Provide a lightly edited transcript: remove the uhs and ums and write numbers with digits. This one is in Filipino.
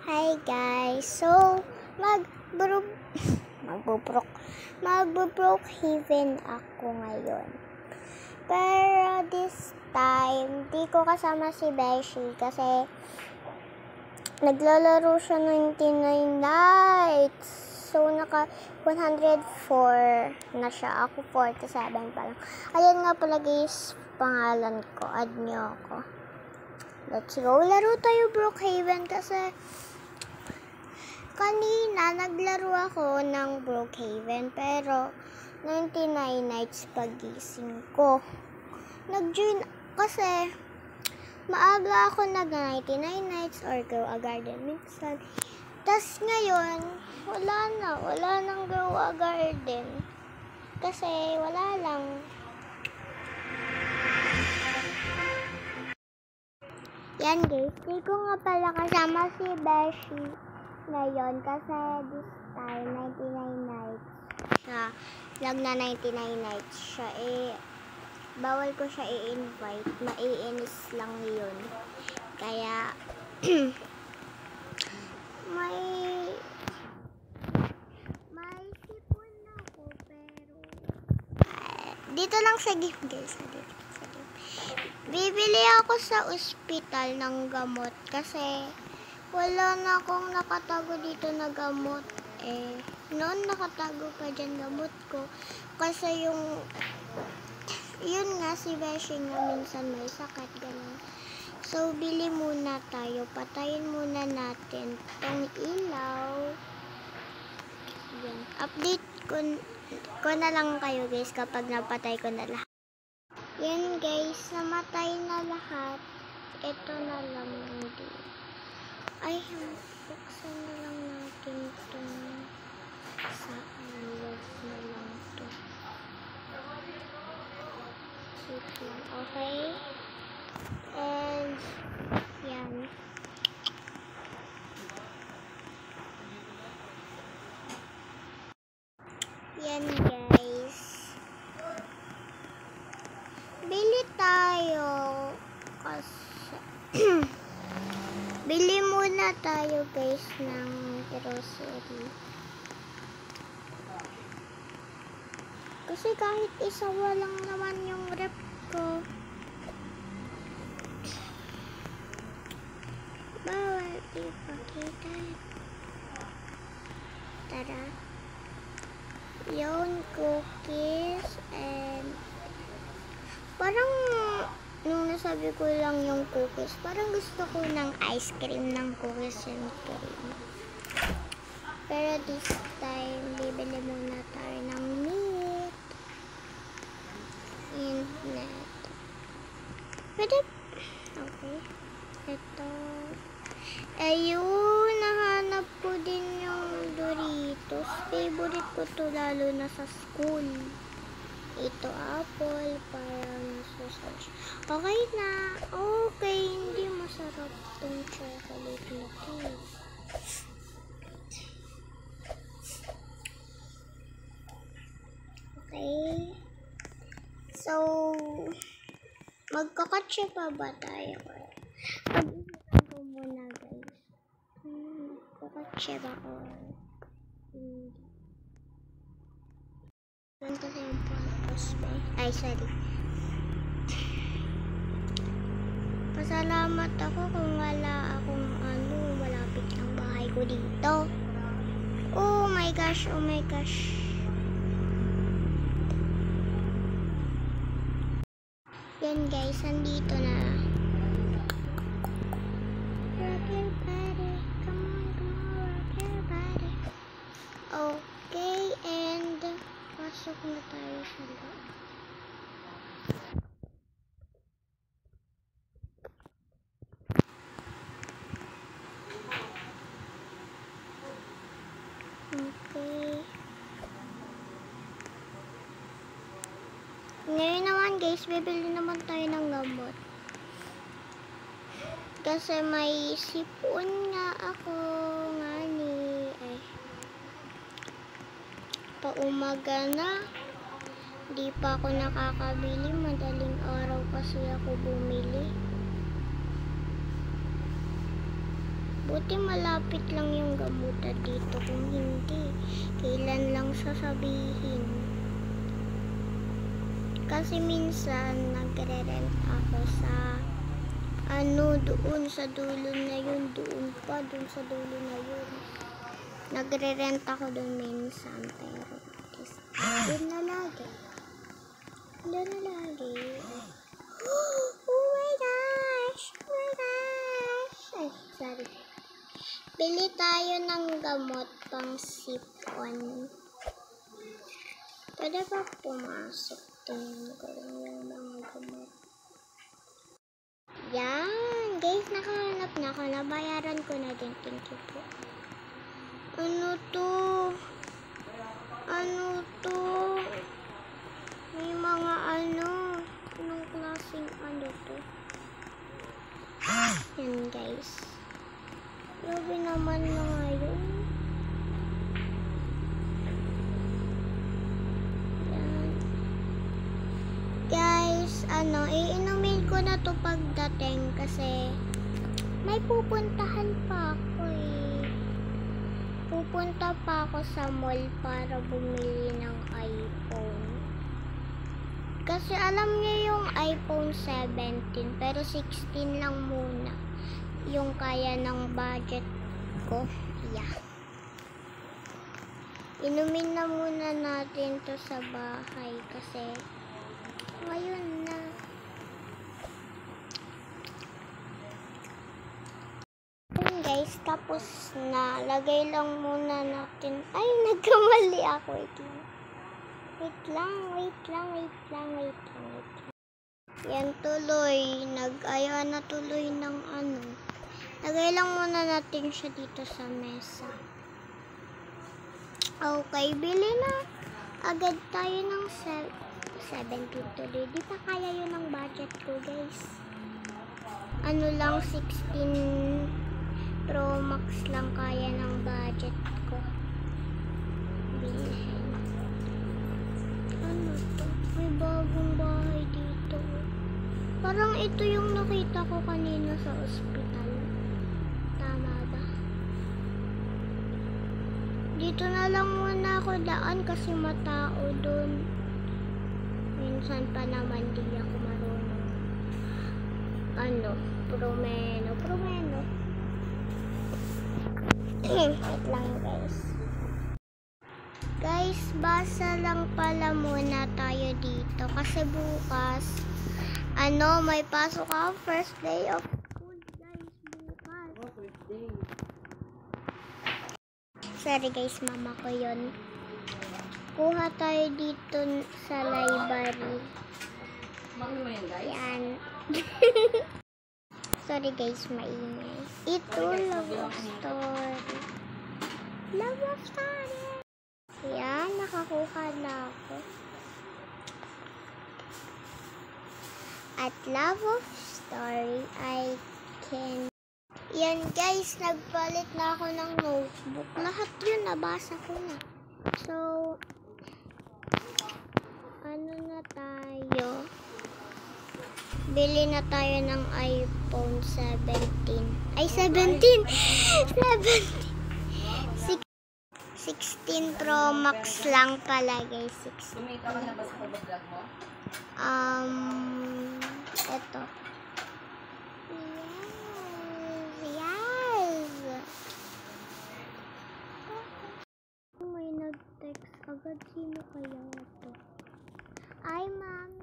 Hi guys, so Magbo-Brookhaven ako ngayon. Pero this time, di ko kasama si Beshi kasi naglalaro siya 99 nights. So naka 104 na siya. Ako 47 pa lang. Ayan nga pala guys, pangalan ko. Add niyo ako. Let's go. Laro tayo Brookhaven kasi kanina naglaro ako ng Brookhaven pero 99 nights pagising ko. Nag-join kasi maaga ako nag-99 nights or Grow a Garden minsan. Tas ngayon, wala nang Grow a Garden. Kasi wala lang. Yan guys, di ko nga pala kasama si Beshi ngayon kasi this time 99 nights siya. Lag na 99 nights siya bawal ko siya i-invite. Maiinis lang yun. Kaya may sipon ako pero dito lang sa game guys. Bibili ako sa ospital ng gamot kasi wala na akong nakatago dito na gamot. Noon nakatago pa dyan gamot ko kasi yun nga si Beshi nga minsan may sakit ganun. So bili muna tayo, patayin muna natin tong ilaw. Yan. Update ko na lang kayo guys kapag napatay ko na lahat. Yan guys, namatay na lahat. Ito na lang hindi. Ay, buksan na lang natin itong sa loob na lang ito. Okay? And yan. Yan guys. Bili tayo kasi bili muna tayo guys ng grocery. Kasi kahit isa walang naman yung rep ko. Bawal ipakita. Tara. Yung cookies and parang nung nasabi ko lang yung cookies, parang gusto ko ng ice cream ng cookies and cream. Pero this time, bibili muna tayo ng meat and net. Pwede? Okay. Ito. Ayun, nahanap ko din yung Doritos. Favorite ko to lalo na sa school. Ito apple, parang sausage. Okay na. Okay, hindi masarap tong chocolate na cake. Okay. So, magkakatse pa ba tayo? Pag-isipan ko muna guys. Magkakatse ba o hindi? Ganito sa yung purpose ba? Ay, sorry. Pasalamat ako kung wala akong malapit ang bahay ko dito. Oh my gosh, oh my gosh. Yan guys, nandito na. Rock your body. Come on, rock your body. Okay, and pasok na tayo sa loob. Okay. Ngayon naman guys, bibili naman tayo ng gamot. Kasi may sipon nga ako ngani. Paumaga na. Di pa ako nakakabili. Madaling araw kasi ako bumili. Buti malapit lang yung gamutan dito. Kung hindi, kailan lang sasabihin. Kasi minsan, nagre-rent ako sa doon sa dulo na yun. Doon sa dulo na yun. Nagre-rent ako doon minsan. Pero, doon na lagi. Doon na lagi. Oh my gosh! Oh my gosh! Ay, sorry. Bili tayo ng gamot pang sipon. Pwede ba pumasok? Tingnan ko lang yung mga gamot. Yan! Guys, nakahanap na ako. Nabayaran ko na din. Thank you po. Ano to? Ano to? May mga anong klaseng to? Yan guys. Grabe naman mga yun. Yan. Guys, iinumin ko na to pagdating kasi may pupuntahan pa ako Pupunta pa ako sa mall para bumili ng iPhone. Kasi alam niyo yung iPhone 17 pero 16 lang muna yung kaya ng budget ko. Yeah. Inumin na muna natin to sa bahay kasi ngayon na. Guys, tapos na. Lagay lang muna natin. Ay, nagkamali ako. Wait lang. Yan tuloy. Nag-aya na tuloy ng Lagay lang muna natin siya dito sa mesa. Okay, bili na. Agad tayo ng 17 tuloy. Di pa kaya yun ang budget ko, guys. Lang 16 Pro Max lang kaya ng budget ko. Bilhin. Ano to? May bagong bahay dito. Parang ito yung nakita ko kanina sa ospital. Tama ba? Dito na lang muna ako daan kasi matao dun. Minsan pa naman di ako marunong. Promeno. Wait lang guys. Guys, basa lang pala muna tayo dito kasi bukas may pasok ako first day of school guys bukas. First day. Sorry guys, mama ko yun. Kuha tayo dito sa library. Bakit mo yan guys? Yan. Sorry guys, maingay. Ito, love story. Love story. Yan, nakakuha na ako. At love of story, I can... Yan guys, nagpalit na ako ng notebook. Lahat yun, nabasa ko na. So, na tayo? Bili na tayo ng iPhone 17. Ay, 17! 16 Pro Max lang pala, guys. 16. Kumita ka na ba sa pag-vlog mo? Ito. Yes! May nag-text agad. Sino kaya ito? Ay, ma'am.